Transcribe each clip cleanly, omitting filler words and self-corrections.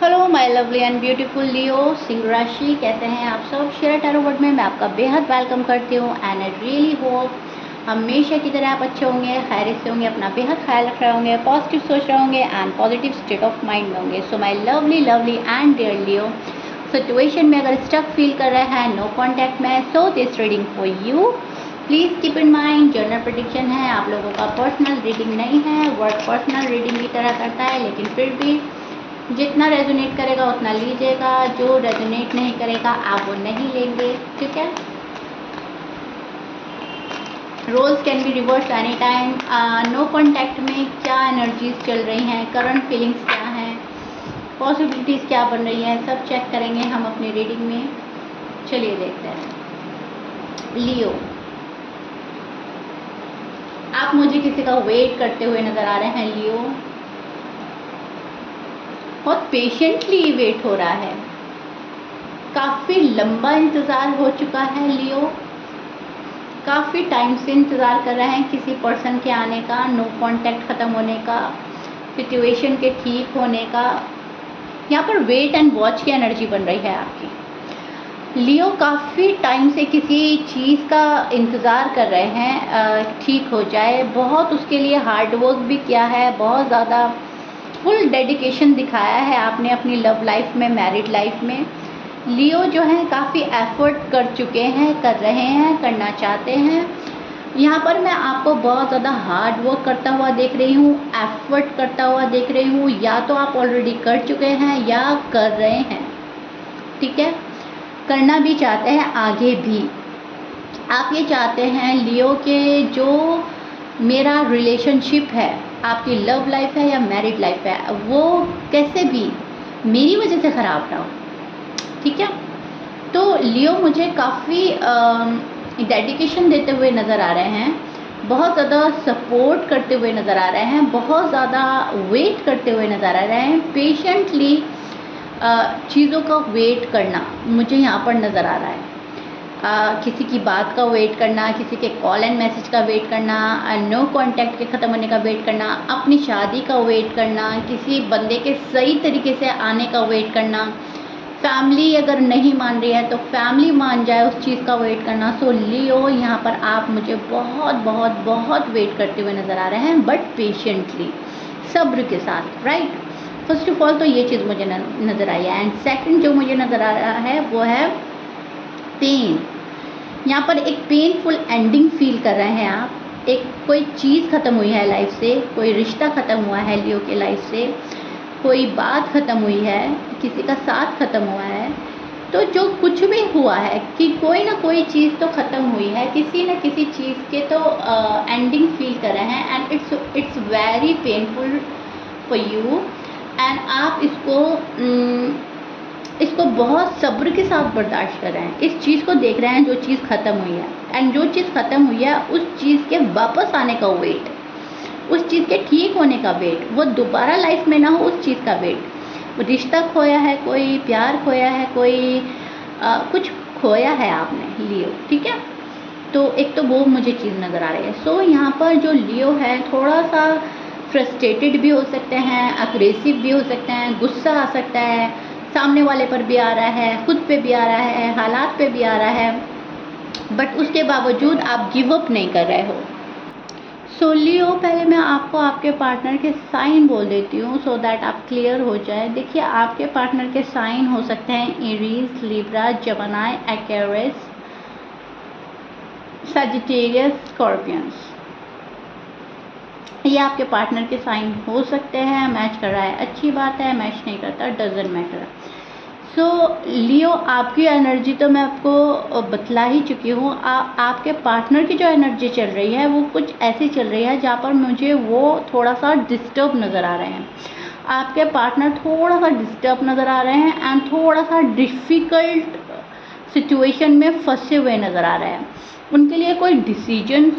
Hello my lovely and beautiful Leo सिंह राशि, कैसे हैं आप सब। शेयर टैरो वर्ड में मैं आपका बेहद वेलकम करती हूँ एंड आई रियली होप हमेशा की तरह आप अच्छे होंगे, खैरियत से होंगे, अपना बेहद ख्याल रख रहे होंगे, पॉजिटिव सोच रहे होंगे and positive state of mind में होंगे। So my lovely lovely and dear Leo, situation में अगर स्टक फील कर रहे हैं, नो कॉन्टैक्ट में, so this reading for you. Please keep in mind general prediction है, आप लोगों का पर्सनल रीडिंग नहीं है। वर्ड पर्सनल रीडिंग की तरह करता है, लेकिन फिर भी जितना रेजोनेट करेगा उतना लीजिएगा, जो रेजोनेट नहीं करेगा आप वो नहीं लेंगे, ठीक है। Roles can be reverse any time. No contact में क्या एनर्जीज चल रही हैं, करंट फीलिंग्स क्या हैं, पॉसिबिलिटीज़ क्या बन रही है, सब चेक करेंगे हम अपनी रीडिंग में। चलिए देखते हैं। लियो, आप मुझे किसी का वेट करते हुए नज़र आ रहे हैं। लियो, बहुत पेशेंटली वेट हो रहा है, काफ़ी लंबा इंतज़ार हो चुका है। लियो काफ़ी टाइम से इंतज़ार कर रहे हैं किसी पर्सन के आने का, नो कांटेक्ट ख़त्म होने का, सिचुएशन के ठीक होने का। यहाँ पर वेट एंड वॉच की एनर्जी बन रही है आपकी। लियो काफ़ी टाइम से किसी चीज़ का इंतज़ार कर रहे हैं ठीक हो जाए, बहुत उसके लिए हार्ड वर्क भी किया है, बहुत ज़्यादा फुल डेडिकेशन दिखाया है आपने अपनी लव लाइफ में, मैरिड लाइफ में। लियो जो है काफ़ी एफर्ट कर चुके हैं, कर रहे हैं, करना चाहते हैं। यहाँ पर मैं आपको बहुत ज़्यादा हार्ड वर्क करता हुआ देख रही हूँ, एफर्ट करता हुआ देख रही हूँ। या तो आप ऑलरेडी कर चुके हैं या कर रहे हैं, ठीक है। करना भी चाहते हैं आगे भी। आप ये चाहते हैं लियो के जो मेरा रिलेशनशिप है, आपकी लव लाइफ है या मैरिड लाइफ है, वो कैसे भी मेरी वजह से ख़राब ना हो, ठीक है। तो लियो मुझे काफ़ी डेडिकेशन देते हुए नज़र आ रहे हैं, बहुत ज़्यादा सपोर्ट करते हुए नज़र आ रहे हैं, बहुत ज़्यादा वेट करते हुए नज़र आ रहे हैं। पेशेंटली चीज़ों का वेट करना मुझे यहाँ पर नज़र आ रहा है। किसी की बात का वेट करना, किसी के कॉल एंड मैसेज का वेट करना, नो कांटेक्ट के ख़त्म होने का वेट करना, अपनी शादी का वेट करना, किसी बंदे के सही तरीके से आने का वेट करना, फैमिली अगर नहीं मान रही है तो फैमिली मान जाए उस चीज़ का वेट करना। सो लियो, यहाँ पर आप मुझे बहुत बहुत बहुत वेट करते हुए नज़र आ रहे हैं, बट पेशेंटली, सब्र के साथ, राइट। फर्स्ट ऑफ ऑल तो ये चीज़ मुझे नज़र आई है एंड सेकंड जो मुझे नज़र आ रहा है वो है पेन। यहाँ पर एक पेनफुल एंडिंग फील कर रहे हैं आप। एक कोई चीज़ ख़त्म हुई है लाइफ से, कोई रिश्ता ख़त्म हुआ है लियो के लाइफ से, कोई बात ख़त्म हुई है, किसी का साथ ख़त्म हुआ है। तो जो कुछ भी हुआ है कि कोई ना कोई चीज़ तो ख़त्म हुई है, किसी न किसी चीज़ के तो एंडिंग फील कर रहे हैं and it's very painful for you. And आप इसको बहुत सब्र के साथ बर्दाश्त कर रहे हैं, इस चीज़ को देख रहे हैं जो चीज़ ख़त्म हुई है एंड जो चीज़ ख़त्म हुई है उस चीज़ के वापस आने का वेट, उस चीज़ के ठीक होने का वेट, वो दोबारा लाइफ में ना हो उस चीज़ का वेट। रिश्ता खोया है, कोई प्यार खोया है, कोई कुछ खोया है आपने लियो, ठीक है। तो एक तो वो मुझे चीज़ नज़र आ रही है। सो यहाँ पर जो लियो है थोड़ा सा फ्रस्ट्रेटेड भी हो सकते हैं, अग्रेसिव भी हो सकते हैं, गुस्सा आ सकता है, सामने वाले पर भी आ रहा है, खुद पे भी आ रहा है, हालात पे भी आ रहा है, बट उसके बावजूद आप गिव अप नहीं कर रहे हो। सो लियो, पहले मैं आपको आपके पार्टनर के साइन बोल देती हूँ सो दैट आप क्लियर हो जाए। देखिए, आपके पार्टनर के साइन हो सकते हैं Aries, Libra, Gemini, Aquarius, Sagittarius, Scorpions. ये आपके पार्टनर के साइन हो सकते हैं। मैच कर रहा है अच्छी बात है, मैच नहीं करता डजेंट मैटर। सो लियो, आपकी एनर्जी तो मैं आपको बतला ही चुकी हूँ। आपके पार्टनर की जो एनर्जी चल रही है वो कुछ ऐसी चल रही है जहाँ पर मुझे वो थोड़ा सा डिस्टर्ब नज़र आ रहे हैं। आपके पार्टनर थोड़ा सा डिस्टर्ब नज़र आ रहे हैं एंड थोड़ा सा डिफ़िकल्ट सिचुएशन में फंसे हुए नज़र आ रहे हैं। उनके लिए कोई डिसीजन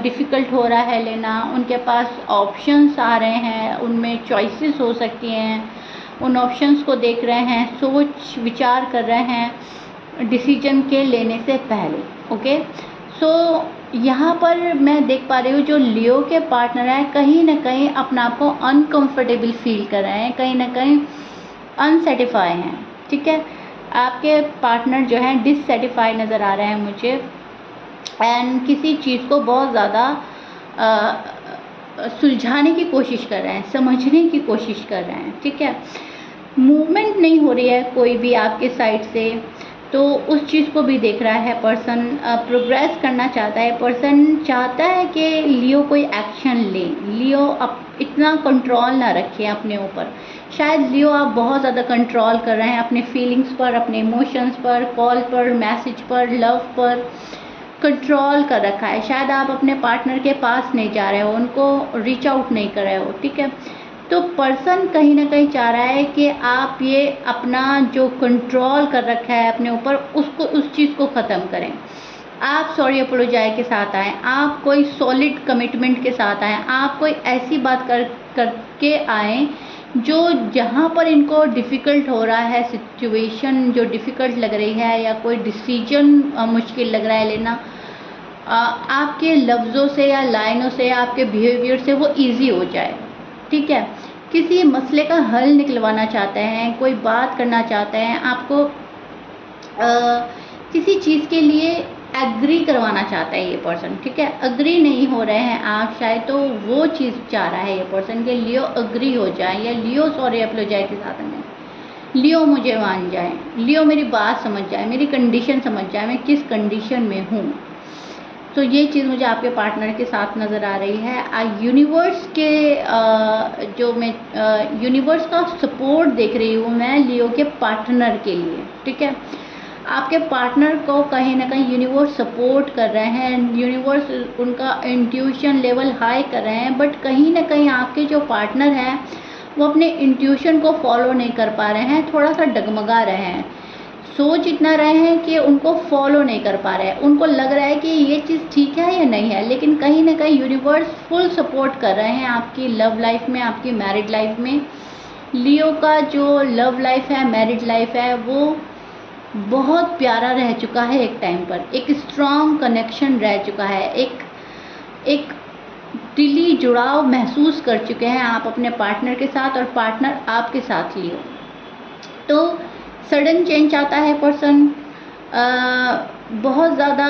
डिफ़िकल्ट हो रहा है लेना, उनके पास ऑप्शंस आ रहे हैं, उनमें चॉइसेस हो सकती हैं, उन ऑप्शंस को देख रहे हैं, सोच विचार कर रहे हैं डिसीजन के लेने से पहले, ओके। सो यहाँ पर मैं देख पा रही हूँ जो लियो के पार्टनर हैं कहीं ना कहीं अपना आप को अनकंफर्टेबल फील कर रहे हैं, कहीं ना कहीं अनसेटिस्फाई हैं, ठीक है। आपके पार्टनर जो हैं डिससेटिस्फाई नज़र आ रहे हैं मुझे, एंड किसी चीज़ को बहुत ज़्यादा सुलझाने की कोशिश कर रहे हैं, समझने की कोशिश कर रहे हैं, ठीक है। मूवमेंट नहीं हो रही है कोई भी आपके साइड से, तो उस चीज़ को भी देख रहा है पर्सन। प्रोग्रेस करना चाहता है पर्सन, चाहता है कि लियो कोई एक्शन ले, लियो अब इतना कंट्रोल ना रखें अपने ऊपर। शायद लियो आप बहुत ज़्यादा कंट्रोल कर रहे हैं अपने फीलिंग्स पर, अपने इमोशंस पर, कॉल पर, मैसेज पर, लव पर कंट्रोल कर रखा है। शायद आप अपने पार्टनर के पास नहीं जा रहे हो, उनको रीच आउट नहीं कर रहे हो, ठीक है। तो पर्सन कहीं ना कहीं चाह रहा है कि आप ये अपना जो कंट्रोल कर रखा है अपने ऊपर, उसको, उस चीज़ को ख़त्म करें। आप सॉरी अपोलोजाइज के साथ आएँ, आप कोई सॉलिड कमिटमेंट के साथ आएँ, आप कोई ऐसी बात करके आएँ जो जहाँ पर इनको डिफ़िकल्ट हो रहा है, सिचुएशन जो डिफ़िकल्ट लग रही है या कोई डिसीजन मुश्किल लग रहा है लेना, आपके लफ्ज़ों से या लाइनों से, आपके बिहेवियर से वो इजी हो जाए, ठीक है। किसी मसले का हल निकलवाना चाहते हैं, कोई बात करना चाहते हैं, आपको किसी चीज़ के लिए एग्री करवाना चाहता है ये पर्सन, ठीक है। अग्री नहीं हो रहे हैं आप शायद, तो वो चीज़ चाह रहा है ये पर्सन कि लियो अग्री हो जाए, या लियो सॉरी अपोलोजाइज के साथ में, लियो मुझे मान जाए, लियो मेरी बात समझ जाए, मेरी कंडीशन समझ जाए, मैं किस कंडीशन में हूँ। तो ये चीज़ मुझे आपके पार्टनर के साथ नज़र आ रही है। यूनिवर्स के जो मैं यूनिवर्स का सपोर्ट देख रही हूँ मैं लियो के पार्टनर के लिए, ठीक है। आपके पार्टनर को कहीं ना कहीं यूनिवर्स सपोर्ट कर रहे हैं, यूनिवर्स उनका इंट्यूशन लेवल हाई कर रहे हैं, बट कहीं ना कहीं आपके जो पार्टनर हैं वो अपने इंट्यूशन को फॉलो नहीं कर पा रहे हैं, थोड़ा सा डगमगा रहे हैं, सोच इतना रहे हैं कि उनको फॉलो नहीं कर पा रहे हैं। उनको लग रहा है कि ये चीज़ ठीक है या नहीं है, लेकिन कहीं ना कहीं यूनिवर्स फुल सपोर्ट कर रहे हैं आपकी लव लाइफ में, आपकी मैरिड लाइफ में। लियो का जो लव लाइफ है, मैरिड लाइफ है, वो बहुत प्यारा रह चुका है एक टाइम पर, एक स्ट्रॉन्ग कनेक्शन रह चुका है, एक दिली जुड़ाव महसूस कर चुके हैं आप अपने पार्टनर के साथ, और पार्टनर आपके साथ लियो। तो सडन चेंज चाहता है पर्सन, बहुत ज़्यादा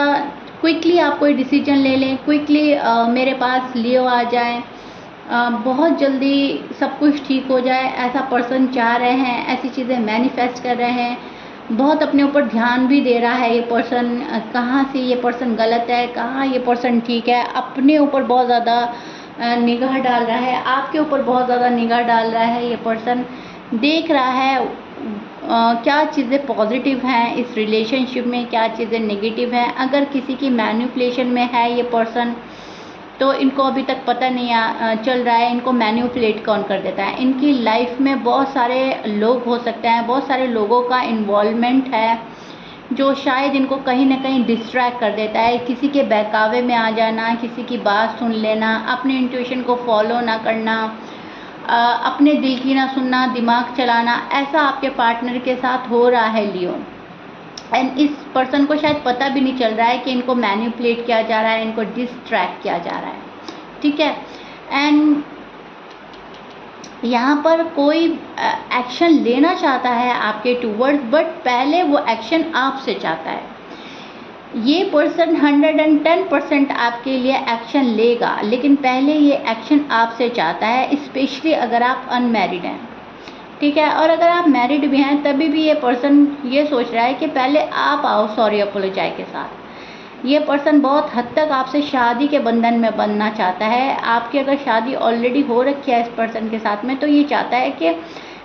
क्विकली आप कोई डिसीजन ले लें, क्विकली मेरे पास लियो आ जाए, बहुत जल्दी सब कुछ ठीक हो जाए, ऐसा पर्सन चाह रहे हैं, ऐसी चीज़ें मैनिफेस्ट कर रहे हैं। बहुत अपने ऊपर ध्यान भी दे रहा है ये पर्सन, कहाँ से ये पर्सन गलत है, कहाँ ये पर्सन ठीक है, अपने ऊपर बहुत ज़्यादा निगाह डाल रहा है, आपके ऊपर बहुत ज़्यादा निगाह डाल रहा है ये पर्सन। देख रहा है क्या चीज़ें पॉजिटिव हैं इस रिलेशनशिप में, क्या चीज़ें नेगेटिव हैं। अगर किसी की मैनिपुलेशन में है ये पर्सन, तो इनको अभी तक पता नहीं चल रहा है इनको मैनिपुलेट कौन कर देता है। इनकी लाइफ में बहुत सारे लोग हो सकते हैं, बहुत सारे लोगों का इन्वॉल्वमेंट है जो शायद इनको कहीं ना कहीं डिस्ट्रैक्ट कर देता है। किसी के बहकावे में आ जाना, किसी की बात सुन लेना, अपने इंट्यूशन को फॉलो ना करना, अपने दिल की ना सुनना, दिमाग चलाना, ऐसा आपके पार्टनर के साथ हो रहा है लियो। एंड इस पर्सन को शायद पता भी नहीं चल रहा है कि इनको मैनिपुलेट किया जा रहा है, इनको डिस्ट्रैक्ट किया जा रहा है, ठीक है। एंड यहाँ पर कोई एक्शन लेना चाहता है आपके टूवर्ड्स, बट पहले वो एक्शन आपसे चाहता है। ये पर्सन 110% आपके लिए एक्शन लेगा, लेकिन पहले ये एक्शन आपसे चाहता है, स्पेशली अगर आप अनमैरिड हैं, ठीक है। और अगर आप मैरिड भी हैं तभी भी ये पर्सन ये सोच रहा है कि पहले आप आओ सॉरी अपोलोजाइज के साथ। ये पर्सन बहुत हद तक आपसे शादी के बंधन में बनना चाहता है। आपकी अगर शादी ऑलरेडी हो रखी है इस पर्सन के साथ में, तो ये चाहता है कि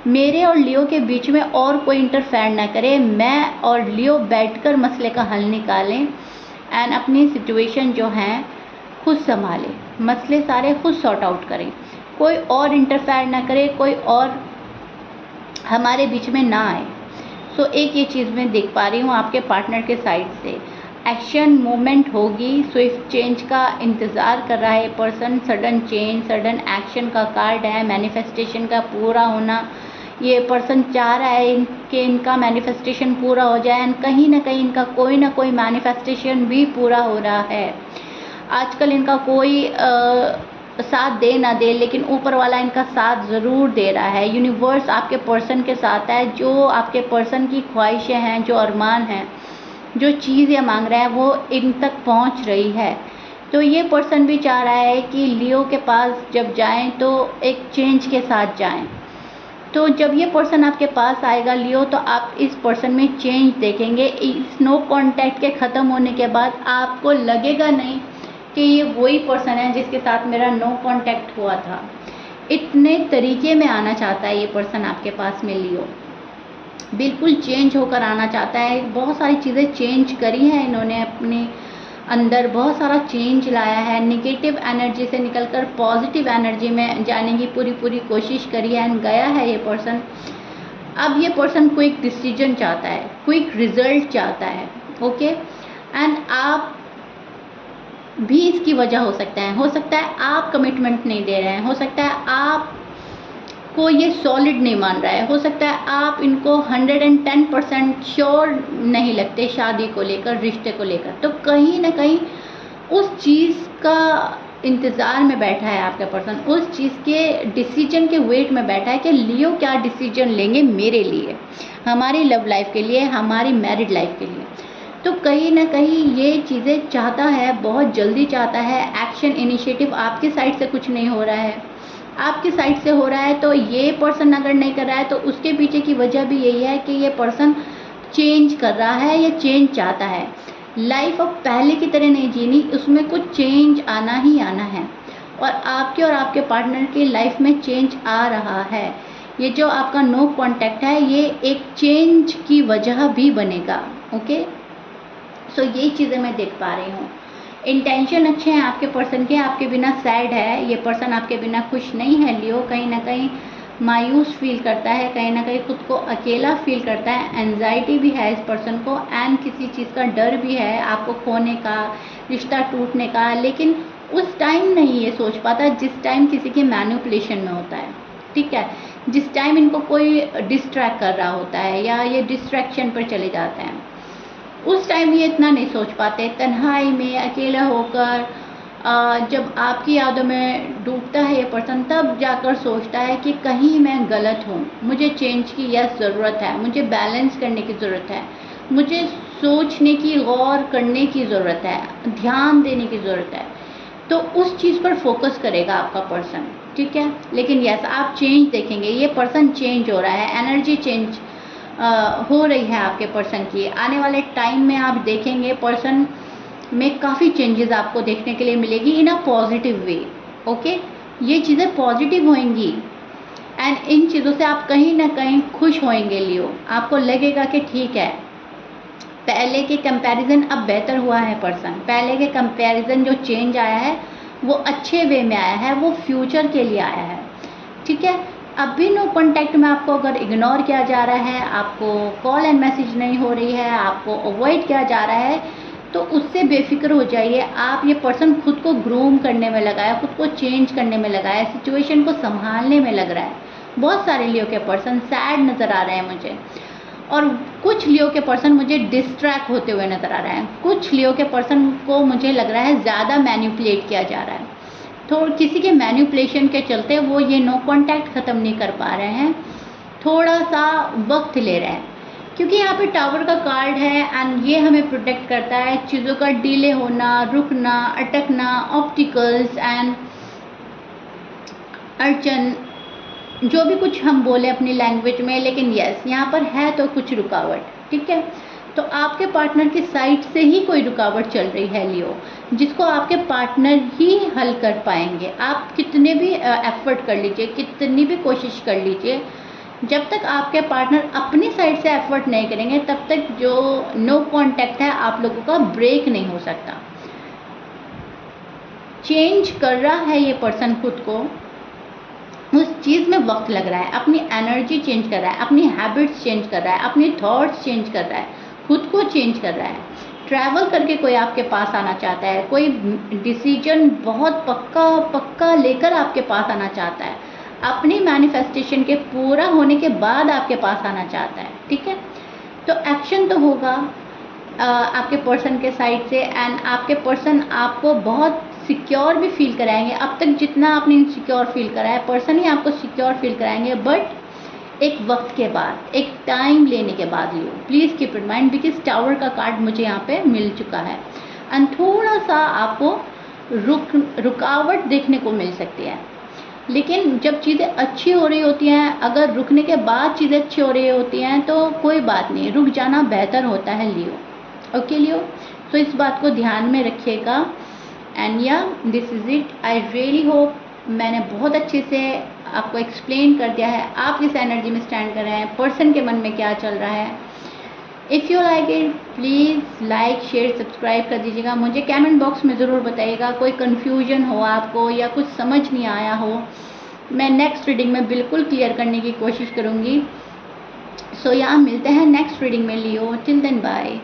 मेरे और लियो के बीच में और कोई इंटरफेयर ना करे, मैं और लियो बैठकर मसले का हल निकालें एंड अपनी सिचुएशन जो है खुद संभालें, मसले सारे खुद सॉर्ट आउट करें, कोई और इंटरफेयर ना करे, कोई और हमारे बीच में ना आए। सो एक ये चीज़ मैं देख पा रही हूँ आपके पार्टनर के साइड से। एक्शन मूवमेंट होगी, स्विफ्ट चेंज का इंतज़ार कर रहा है person, sudden change, sudden action का कार्ड है, मैनिफेस्टेशन का पूरा होना। ये पर्सन चाह रहा है कि इनका मैनिफेस्टेशन पूरा हो जाए, एंड कहीं ना कहीं इनका कोई ना कोई मैनिफेस्टेशन भी पूरा हो रहा है। आजकल इनका कोई साथ दे ना दे, लेकिन ऊपर वाला इनका साथ ज़रूर दे रहा है। यूनिवर्स आपके पर्सन के साथ है। जो आपके पर्सन की ख्वाहिशें हैं, जो अरमान हैं, जो चीज़ ये मांग रहा है, वो इन तक पहुंच रही है। तो ये पर्सन भी चाह रहा है कि लियो के पास जब जाएं तो एक चेंज के साथ जाएं। तो जब ये पर्सन आपके पास आएगा लियो, तो आप इस पर्सन में चेंज देखेंगे। इस नो कांटेक्ट के ख़त्म होने के बाद आपको लगेगा नहीं कि ये वही पर्सन है जिसके साथ मेरा नो कांटेक्ट हुआ था। इतने तरीके में आना चाहता है ये पर्सन आपके पास में लियो, बिल्कुल चेंज होकर आना चाहता है। बहुत सारी चीज़ें चेंज करी हैं इन्होंने अपने अंदर, बहुत सारा चेंज लाया है। नेगेटिव एनर्जी से निकलकर पॉजिटिव एनर्जी में जाने की पूरी कोशिश करी है एंड गया है ये पर्सन। अब ये पर्सन क्विक डिसीजन चाहता है, क्विक रिजल्ट चाहता है। ओके, एंड आप भी इसकी वजह हो सकता है आप कमिटमेंट नहीं दे रहे हैं, हो सकता है आप को ये सॉलिड नहीं मान रहा है, हो सकता है आप इनको 110% श्योर नहीं लगते शादी को लेकर, रिश्ते को लेकर। तो कहीं ना कहीं उस चीज़ का इंतज़ार में बैठा है आपका पर्सन, उस चीज़ के डिसीजन के वेट में बैठा है कि लियो क्या डिसीजन लेंगे मेरे लिए, हमारी लव लाइफ के लिए, हमारी मैरिड लाइफ के लिए। तो कहीं ना कहीं ये चीज़ें चाहता है, बहुत जल्दी चाहता है। एक्शन इनिशिएटिव आपकी साइड से कुछ नहीं हो रहा है, आपकी साइड से हो रहा है। तो ये पर्सन अगर नहीं कर रहा है तो उसके पीछे की वजह भी यही है कि ये पर्सन चेंज कर रहा है या चेंज चाहता है। लाइफ अब पहले की तरह नहीं जीनी, उसमें कुछ चेंज आना ही आना है। और आपके पार्टनर की लाइफ में चेंज आ रहा है। ये जो आपका नो कांटेक्ट है, ये एक चेंज की वजह भी बनेगा। ओके, सो यही चीज़ें मैं देख पा रही हूँ। इंटेंशन अच्छे हैं आपके पर्सन के, आपके बिना सैड है ये पर्सन, आपके बिना खुश नहीं है लियो। कहीं ना कहीं मायूस फील करता है, कहीं ना कहीं खुद को अकेला फील करता है। एंजाइटी भी है इस पर्सन को एंड किसी चीज़ का डर भी है, आपको खोने का, रिश्ता टूटने का। लेकिन उस टाइम नहीं ये सोच पाता जिस टाइम किसी के मैनिपुलेशन में होता है। ठीक है, जिस टाइम इनको कोई डिस्ट्रैक्ट कर रहा होता है या ये डिस्ट्रैक्शन पर चले जाते हैं, उस टाइम ये इतना नहीं सोच पाते। तन्हाई में अकेला होकर जब आपकी यादों में डूबता है ये पर्सन, तब जाकर सोचता है कि कहीं मैं गलत हूँ, मुझे चेंज की यह ज़रूरत है, मुझे बैलेंस करने की ज़रूरत है, मुझे सोचने की, गौर करने की ज़रूरत है, ध्यान देने की ज़रूरत है। तो उस चीज़ पर फोकस करेगा आपका पर्सन। ठीक है, लेकिन यस, आप चेंज देखेंगे, ये पर्सन चेंज हो रहा है, एनर्जी चेंज हो रही है आपके पर्सन की। आने वाले टाइम में आप देखेंगे पर्सन में काफ़ी चेंजेस आपको देखने के लिए मिलेगी इन अ पॉजिटिव वे। ओके, ये चीज़ें पॉजिटिव होंगी एंड इन चीज़ों से आप कहीं ना कहीं खुश होंगे लियो। आपको लगेगा कि ठीक है, पहले के कंपैरिजन अब बेहतर हुआ है पर्सन, पहले के कंपैरिजन जो चेंज आया है वो अच्छे वे में आया है, वो फ्यूचर के लिए आया है। ठीक है, अब भी नो कॉन्टैक्ट में आपको अगर इग्नोर किया जा रहा है, आपको कॉल एंड मैसेज नहीं हो रही है, आपको अवॉइड किया जा रहा है, तो उससे बेफिक्र हो जाइए। आप, ये पर्सन खुद को ग्रूम करने में लगा है, खुद को चेंज करने में लगा है, सिचुएशन को संभालने में लग रहा है। बहुत सारे लियो के पर्सन सैड नज़र आ रहे हैं मुझे, और कुछ लियो के पर्सन मुझे डिस्ट्रैक्ट होते हुए नज़र आ रहे हैं। कुछ लियो के पर्सन को मुझे लग रहा है ज़्यादा मैनिपुलेट किया जा रहा है, तो किसी के मैनिपुलेशन के चलते वो ये नो कांटेक्ट ख़त्म नहीं कर पा रहे हैं, थोड़ा सा वक्त ले रहे हैं। क्योंकि यहाँ पे टावर का कार्ड है एंड ये हमें प्रोटेक्ट करता है चीज़ों का डिले होना, रुकना, अटकना, ऑब्स्टिकल्स एंड अड़चन, जो भी कुछ हम बोले अपनी लैंग्वेज में। लेकिन यस, यहाँ पर है तो कुछ रुकावट। ठीक है, तो आपके पार्टनर की साइड से ही कोई रुकावट चल रही है लियो, जिसको आपके पार्टनर ही हल कर पाएंगे। आप कितने भी एफर्ट कर लीजिए, कितनी भी कोशिश कर लीजिए, जब तक आपके पार्टनर अपनी साइड से एफर्ट नहीं करेंगे तब तक जो नो कांटेक्ट है आप लोगों का ब्रेक नहीं हो सकता। चेंज कर रहा है ये पर्सन खुद को, उस चीज़ में वक्त लग रहा है, अपनी एनर्जी चेंज कर रहा है, अपनी हैबिट्स चेंज कर रहा है, अपनी थॉट्स चेंज कर रहा है, खुद को चेंज कर रहा है। ट्रैवल करके कोई आपके पास आना चाहता है, कोई डिसीजन बहुत पक्का लेकर आपके पास आना चाहता है, अपनी मैनिफेस्टेशन के पूरा होने के बाद आपके पास आना चाहता है। ठीक है, तो एक्शन तो होगा आपके पर्सन के साइड से एंड आपके पर्सन आपको बहुत सिक्योर भी फील कराएंगे। अब तक जितना आपने इनसिक्योर फील करा है, पर्सन ही आपको सिक्योर फील कराएंगे, बट एक वक्त के बाद, एक टाइम लेने के बाद Leo. Please keep in mind, because tower का कार्ड मुझे यहाँ पे मिल चुका है। एंड थोड़ा सा आपको रुकावट देखने को मिल सकती है, लेकिन जब चीज़ें अच्छी हो रही होती हैं, अगर रुकने के बाद चीज़ें अच्छी हो रही होती हैं तो कोई बात नहीं, रुक जाना बेहतर होता है लियो। ओके लियो, तो इस बात को ध्यान में रखिएगा। एंड या this is it. I really hope मैंने बहुत अच्छे से आपको एक्सप्लेन कर दिया है आप किस एनर्जी में स्टैंड कर रहे हैं, पर्सन के मन में क्या चल रहा है। If you like it please like share subscribe कर दीजिएगा। मुझे कमेंट बॉक्स में ज़रूर बताइएगा कोई कन्फ्यूजन हो आपको या कुछ समझ नहीं आया हो, मैं नेक्स्ट रीडिंग में बिल्कुल क्लियर करने की कोशिश करूँगी। सो यहाँ मिलते हैं नेक्स्ट रीडिंग में लियो। Till then bye.